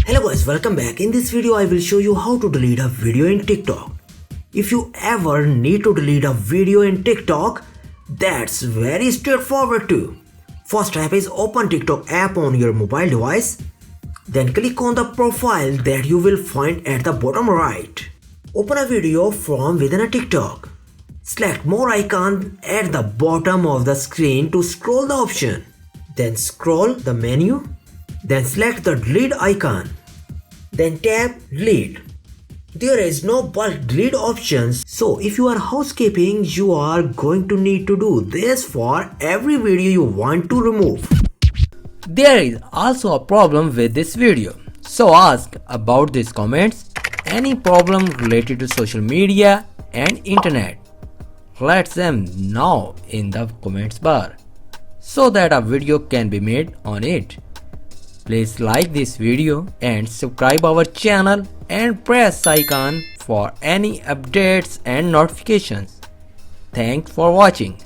Hello guys, welcome back. In this video I will show you how to delete a video in TikTok. If you ever need to delete a video in TikTok, that's very straightforward too. First step is open TikTok app on your mobile device. Then click on the profile that you will find at the bottom right. Open a video from within a TikTok. Select more icon at the bottom of the screen to scroll the option. Then scroll the menu. Then select the delete icon. Then tap delete. There is no bulk delete options, so if you are housekeeping, you are going to need to do this for every video you want to remove. There is also a problem with this video, so ask about these comments. Any problem related to social media and internet, let them know in the comments bar so that a video can be made on it. Please like this video and subscribe our channel and press icon for any updates and notifications. Thanks for watching.